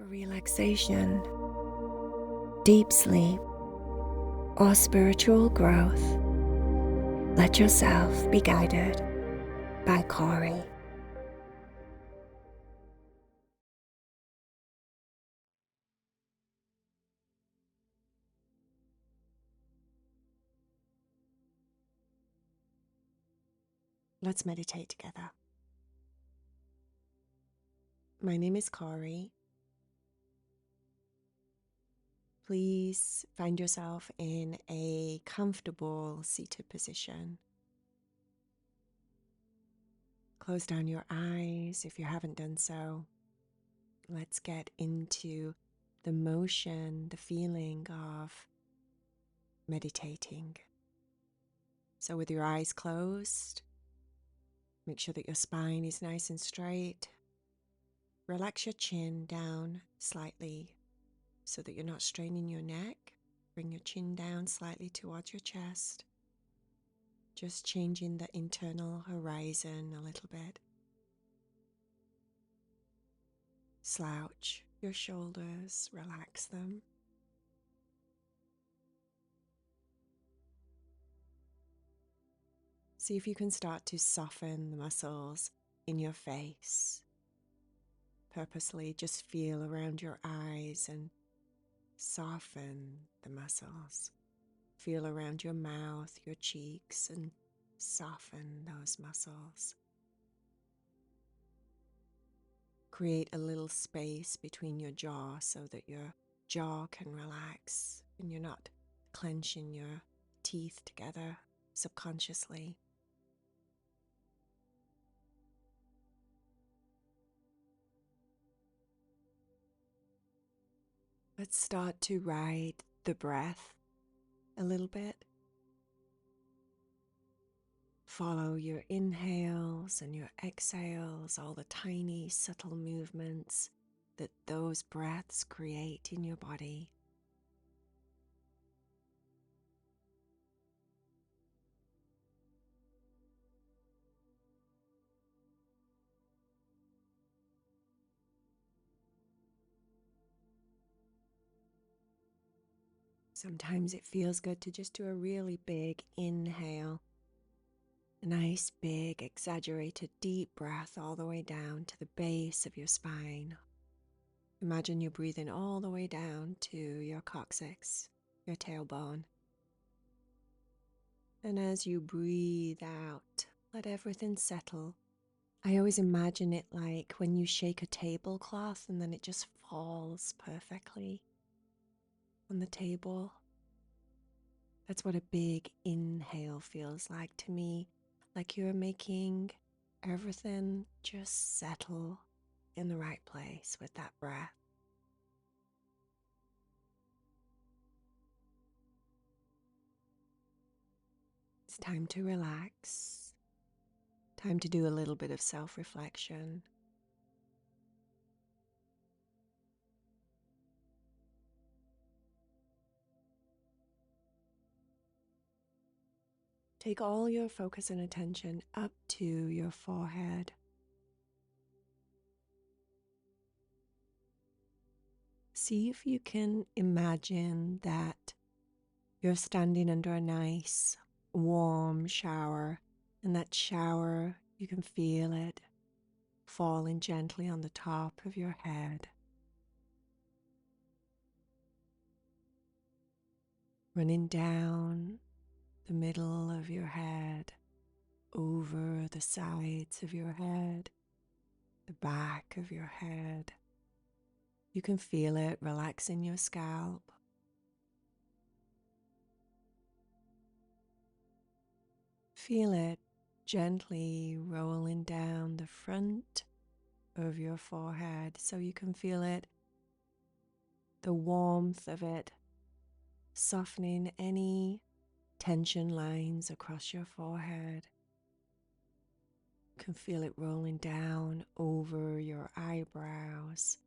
for relaxation, deep sleep, or spiritual growth, let yourself be guided by Cory. Let's meditate together. My name is Cory. Please find yourself in a comfortable seated position. Close down your eyes if you haven't done so. Let's get into the motion, the feeling of meditating. So with your eyes closed, make sure that your spine is nice and straight. Relax your chin down slightly so that you're not straining your neck. Bring your chin down slightly towards your chest. Just changing the internal horizon a little bit. Slouch your shoulders, relax them. See if you can start to soften the muscles in your face. Purposely just feel around your eyes and soften the muscles. Feel around your mouth, your cheeks, and soften those muscles. Create a little space between your jaw so that your jaw can relax and you're not clenching your teeth together subconsciously. Let's start to ride the breath a little bit. Follow your inhales and your exhales, all the tiny, subtle movements that those breaths create in your body. Sometimes it feels good to just do a really big inhale. A nice, big, exaggerated, deep breath all the way down to the base of your spine. Imagine you're breathing all the way down to your coccyx, your tailbone. And as you breathe out, let everything settle. I always imagine it like when you shake a tablecloth and then it just falls perfectly on the table. That's what a big inhale feels like to me. Like you're making everything just settle in the right place with that breath. It's time to relax. Time to do a little bit of self-reflection. Take all your focus and attention up to your forehead. See if you can imagine that you're standing under a nice, warm shower, and that shower, you can feel it falling gently on the top of your head. Running down the middle of your head, over the sides of your head, the back of your head. You can feel it relaxing your scalp. Feel it gently rolling down the front of your forehead so you can feel it, the warmth of it, softening any tension lines across your forehead. You can feel it rolling down over your eyebrows,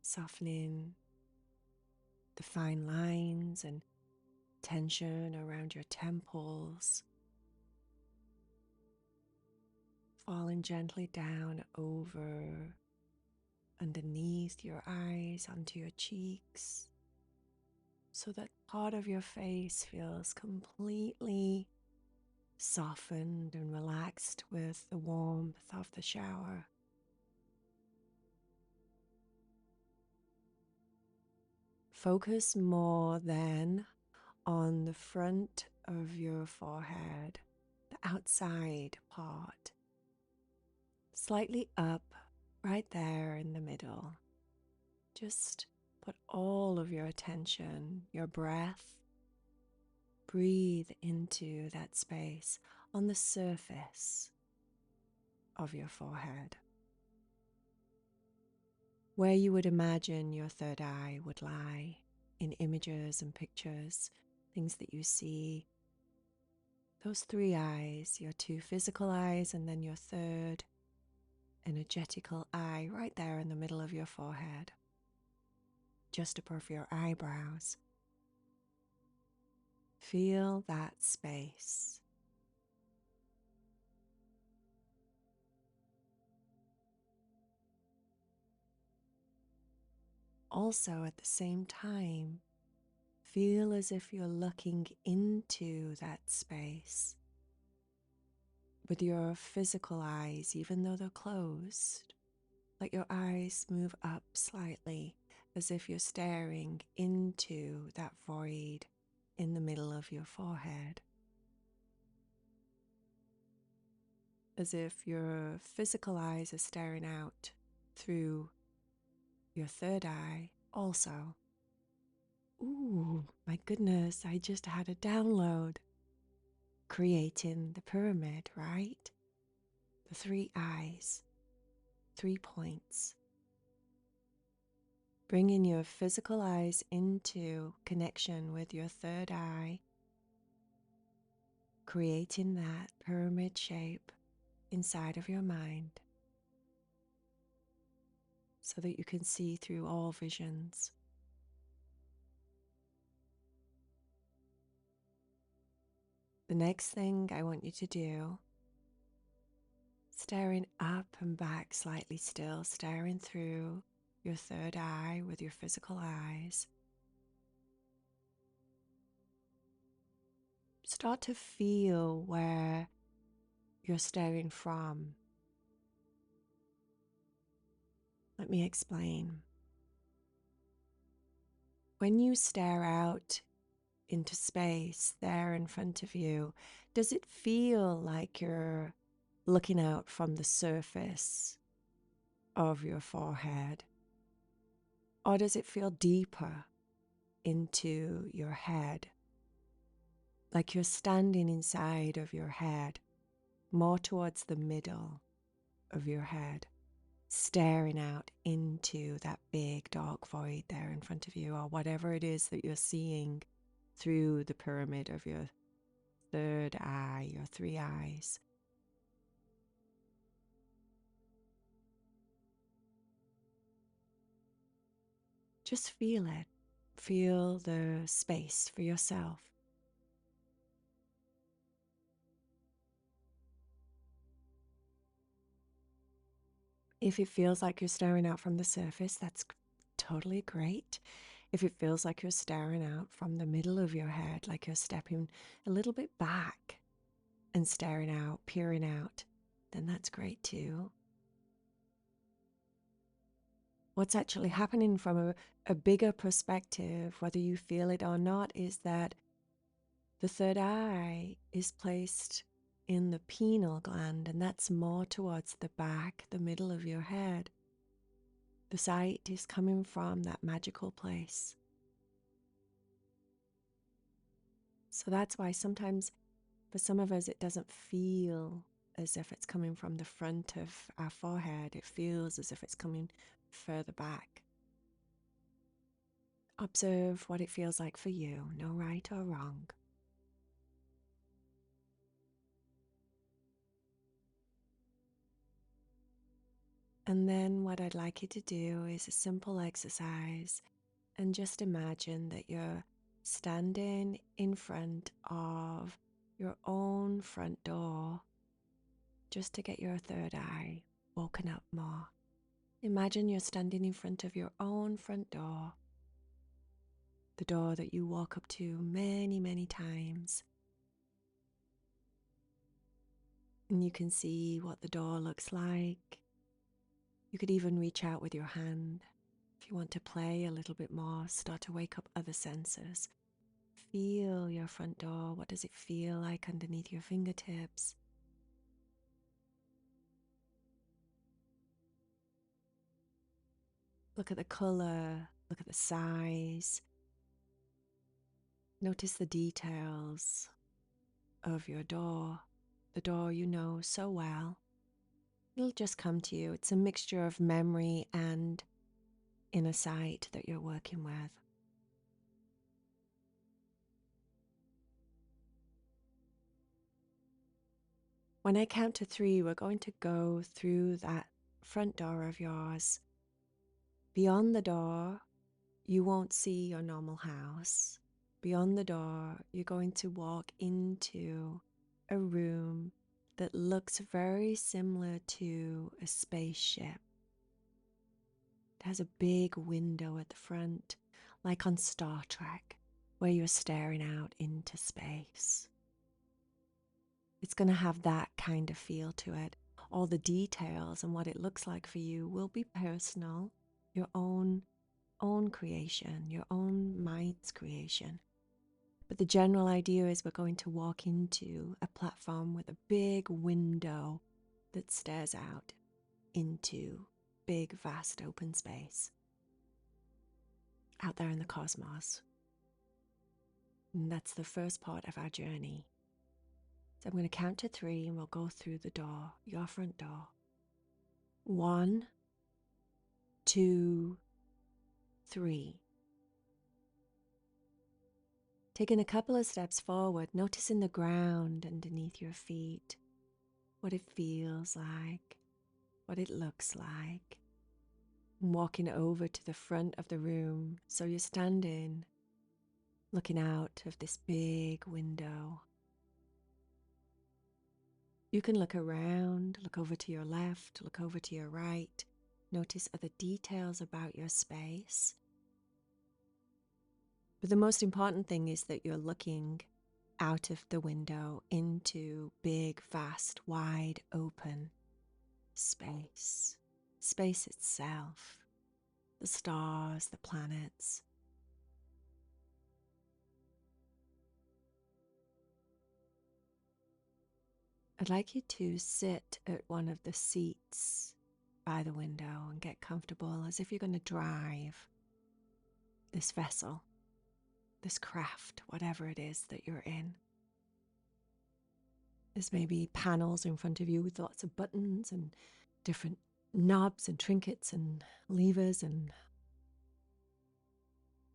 softening the fine lines and tension around your temples, falling gently down over underneath your eyes, onto your cheeks, so that part of your face feels completely softened and relaxed with the warmth of the shower. Focus more then on the front of your forehead, the outside part, slightly up, right there in the middle. Just put all of your attention, your breath, breathe into that space on the surface of your forehead, where you would imagine your third eye would lie in images and pictures, things that you see. Those three eyes, your two physical eyes, and then your third energetical eye right there in the middle of your forehead, just above your eyebrows. Feel that space. Also, at the same time, feel as if you're looking into that space with your physical eyes, even though they're closed. Let your eyes move up slightly as if you're staring into that void in the middle of your forehead. As if your physical eyes are staring out through your third eye also. Ooh, my goodness, I just had a download. Creating the pyramid, right? The three eyes, 3 points. Bringing your physical eyes into connection with your third eye, creating that pyramid shape inside of your mind so that you can see through all visions. The next thing I want you to do, staring up and back slightly still, staring through your third eye with your physical eyes. Start to feel where you're staring from. Let me explain. When you stare out into space there in front of you, does it feel like you're looking out from the surface of your forehead? Or does it feel deeper into your head? Like you're standing inside of your head, more towards the middle of your head, staring out into that big dark void there in front of you, or whatever it is that you're seeing through the pyramid of your third eye, your three eyes. Just feel it. Feel the space for yourself. If it feels like you're staring out from the surface, that's totally great. If it feels like you're staring out from the middle of your head, like you're stepping a little bit back and staring out, peering out, then that's great too. What's actually happening from a bigger perspective, whether you feel it or not, is that the third eye is placed in the pineal gland, and that's more towards the back, the middle of your head. The sight is coming from that magical place. So that's why sometimes for some of us it doesn't feel as if it's coming from the front of our forehead. It feels as if it's coming further back. Observe what it feels like for you, no right or wrong. And then what I'd like you to do is a simple exercise and just imagine that you're standing in front of your own front door just to get your third eye woken up more. Imagine you're standing in front of your own front door, the door that you walk up to many, many times. And you can see what the door looks like. You could even reach out with your hand. If you want to play a little bit more, start to wake up other senses. Feel your front door. What does it feel like underneath your fingertips? Look at the color, look at the size. Notice the details of your door, the door you know so well. It'll just come to you. It's a mixture of memory and inner sight that you're working with. When I count to 3, we're going to go through that front door of yours. Beyond the door, you won't see your normal house. Beyond the door, you're going to walk into a room that looks very similar to a spaceship. It has a big window at the front, like on Star Trek, where you're staring out into space. It's going to have that kind of feel to it. All the details and what it looks like for you will be personal, your own creation, your own mind's creation. But the general idea is we're going to walk into a platform with a big window that stares out into big, vast open space out there in the cosmos. And that's the first part of our journey. So I'm going to count to 3 and we'll go through the door, your front door. 1, 2, 3. Taking a couple of steps forward, noticing the ground underneath your feet, what it feels like, what it looks like. Walking over to the front of the room, so you're standing, looking out of this big window. You can look around, look over to your left, look over to your right, notice other details about your space. But the most important thing is that you're looking out of the window into big, vast, wide open space. Space itself, the stars, the planets. I'd like you to sit at one of the seats by the window and get comfortable as if you're going to drive this vessel, this craft, whatever it is that you're in. There's maybe panels in front of you with lots of buttons and different knobs and trinkets and levers, and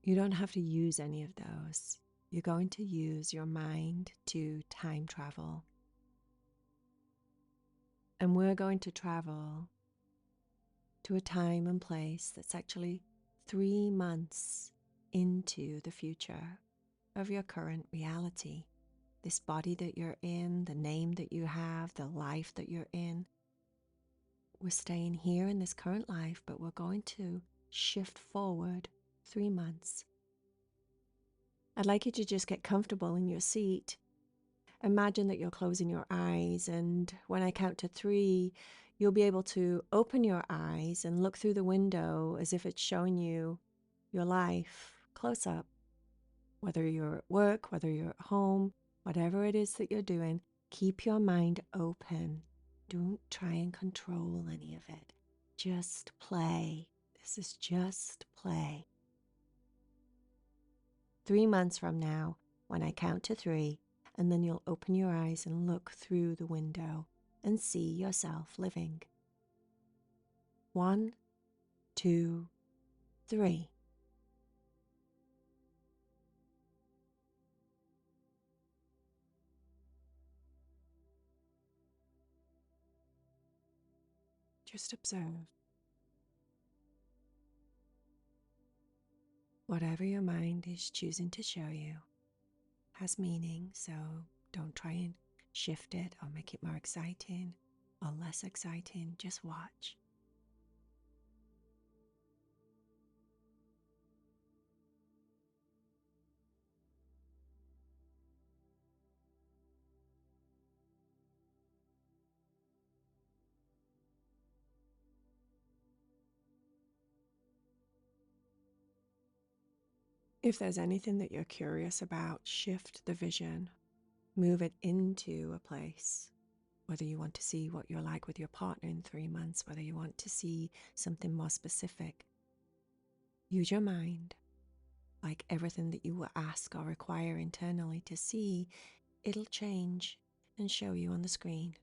you don't have to use any of those. You're going to use your mind to time travel. And we're going to travel to a time and place that's actually 3 months into the future of your current reality. This body that you're in, the name that you have, the life that you're in. We're staying here in this current life, but we're going to shift forward 3 months. I'd like you to just get comfortable in your seat. Imagine that you're closing your eyes, and when I count to 3, you'll be able to open your eyes and look through the window as if it's showing you your life close up. Whether you're at work, whether you're at home, whatever it is that you're doing, keep your mind open. Don't try and control any of it. Just play. This is just play. 3 months from now, when I count to 3, and then you'll open your eyes and look through the window and see yourself living. 1, 2, 3. Just observe. Whatever your mind is choosing to show you has meaning, so don't try and shift it or make it more exciting or less exciting. Just watch. If there's anything that you're curious about, shift the vision, move it into a place. Whether you want to see what you're like with your partner in 3 months, whether you want to see something more specific, use your mind. Like everything that you will ask or require internally to see, it'll change and show you on the screen.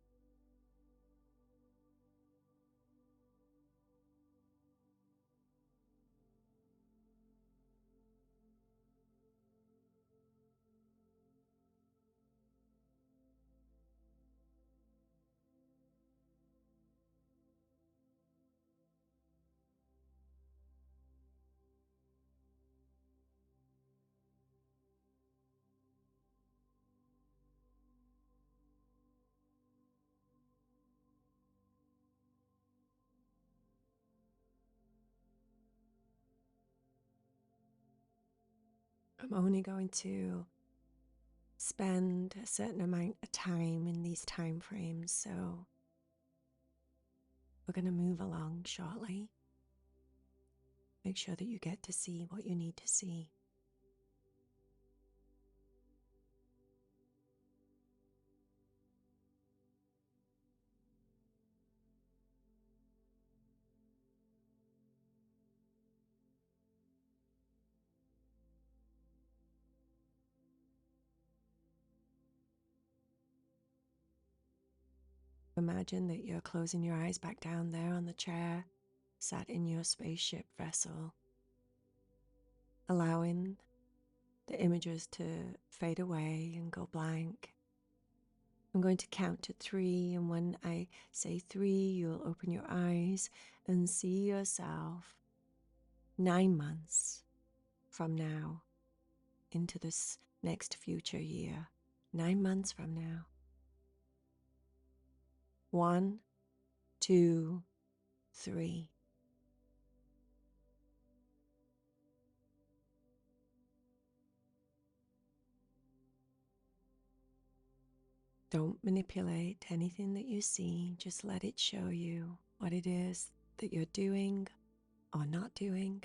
I'm only going to spend a certain amount of time in these time frames, so we're going to move along shortly. Make sure that you get to see what you need to see. Imagine that you're closing your eyes back down there on the chair, sat in your spaceship vessel, allowing the images to fade away and go blank. I'm going to count to 3, and when I say 3, you'll open your eyes and see yourself 9 months from now into this next future year. 9 months from now. 1, 2, 3. Don't manipulate anything that you see. Just let it show you what it is that you're doing or not doing.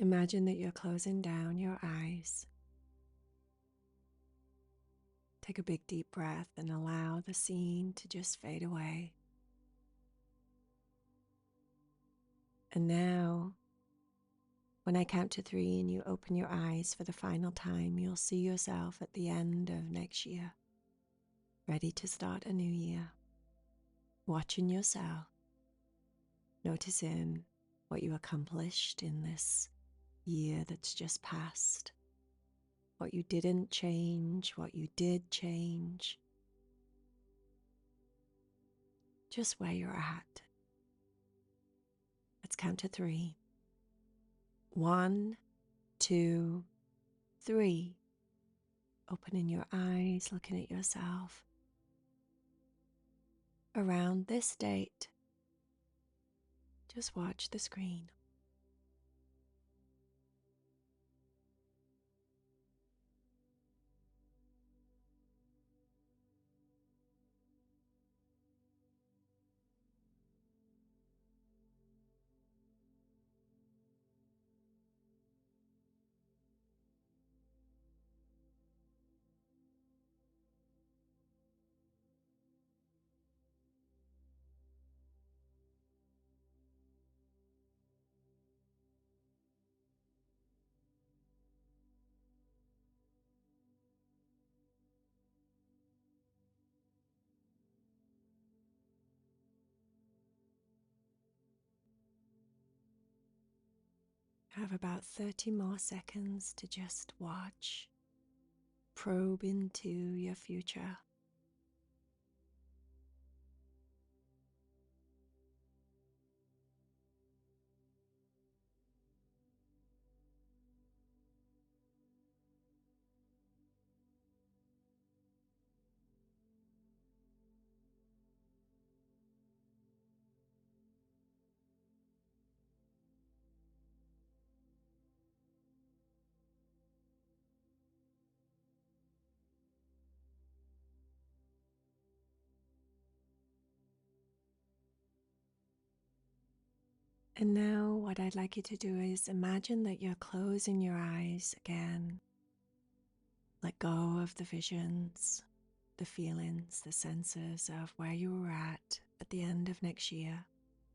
Imagine that you're closing down your eyes. Take a big deep breath and allow the scene to just fade away. And now, when I count to 3 and you open your eyes for the final time, you'll see yourself at the end of next year, ready to start a new year. Watching yourself, noticing what you accomplished in this year that's just passed, what you didn't change, what you did change, just where you're at. Let's count to 3. 1, 2, 3. Opening your eyes, looking at yourself. Around this date, just watch the screen. Have about 30 more seconds to just watch, probe into your future. And now, what I'd like you to do is imagine that you're closing your eyes again. Let go of the visions, the feelings, the senses of where you were at the end of next year.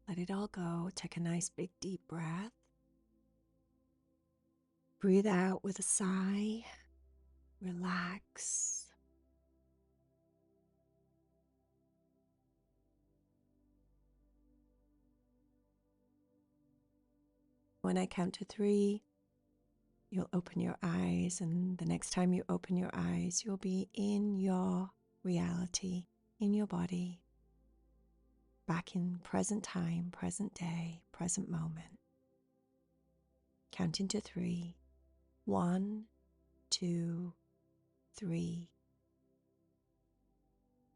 Let it all go. Take a nice big deep breath. Breathe out with a sigh. Relax. When I count to 3, you'll open your eyes, and the next time you open your eyes, you'll be in your reality, in your body, back in present time, present day, present moment. Counting to 3. 1, 2, 3.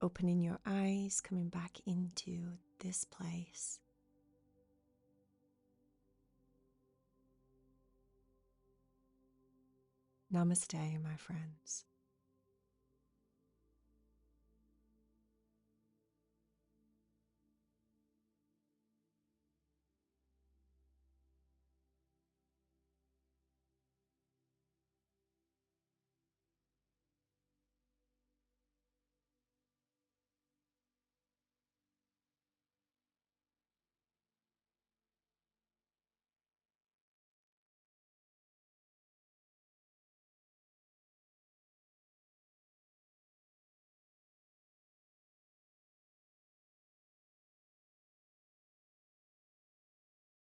Opening your eyes, coming back into this place. Namaste, my friends.